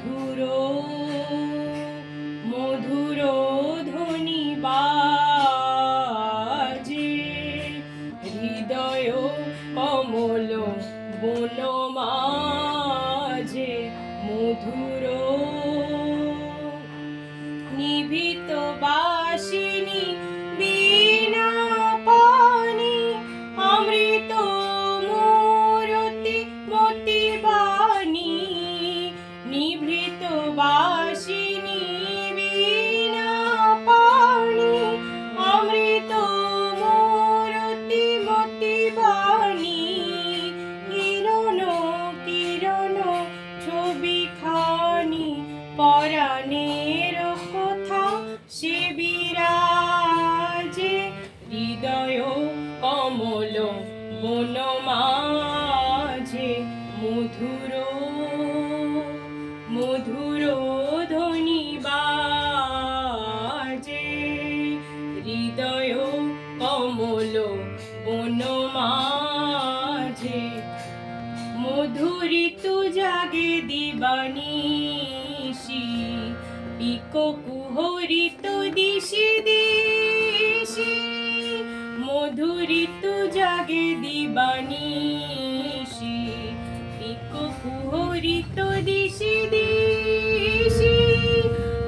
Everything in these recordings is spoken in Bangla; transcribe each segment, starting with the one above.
মধুর মধুর ধ্বনি বাজে হৃদয় কমল বন মাঝে মধুর নিভৃত বাসিনী বীণা পানি অমৃত মূরতি মতি বাণী নিভৃত বাসিনী বীণা পানি অমৃত মূরতি মতি বাণী কিরণ কিরণ ছবি খানি পরাণের কথা সে বিরাজে হৃদয় কমল বন মাঝে মধুর মধুর ধ্বনি বাজে হৃদয় কমল বন মাঝে মধুরিতু জাগে দিবানিশি পিকো কুহরিত দিশি দিশি মধুরিতু জাগে দিবানিশি পিকো কুহরিত দিশি দিশি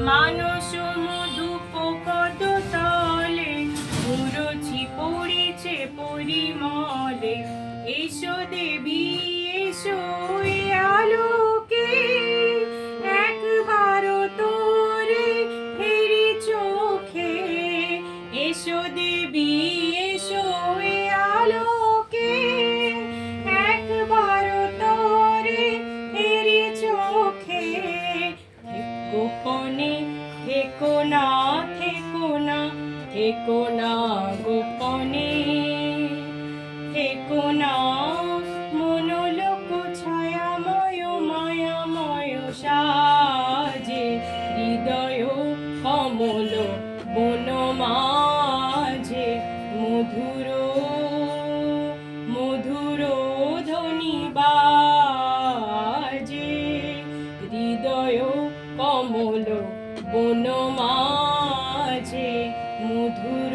মানস মধুপ পদ তলে মুরছি পড়েছে পরিমলে এসো দেবী এসো এ আলোকে একবার তোরে হেরি চোখে এসো দেবী এসো এ আলোকে একবার তোরে হেরি চোখে গোপনে থেকো না থেকো না থেকো না গোপনে থেকো না মনোলোক ছায়াময় মায়াময় সাজে হৃদয় কমল বন মাঝে মধুর মধুর ধ্বনি বাজে হৃদয় কমল বন মাঝে মধুর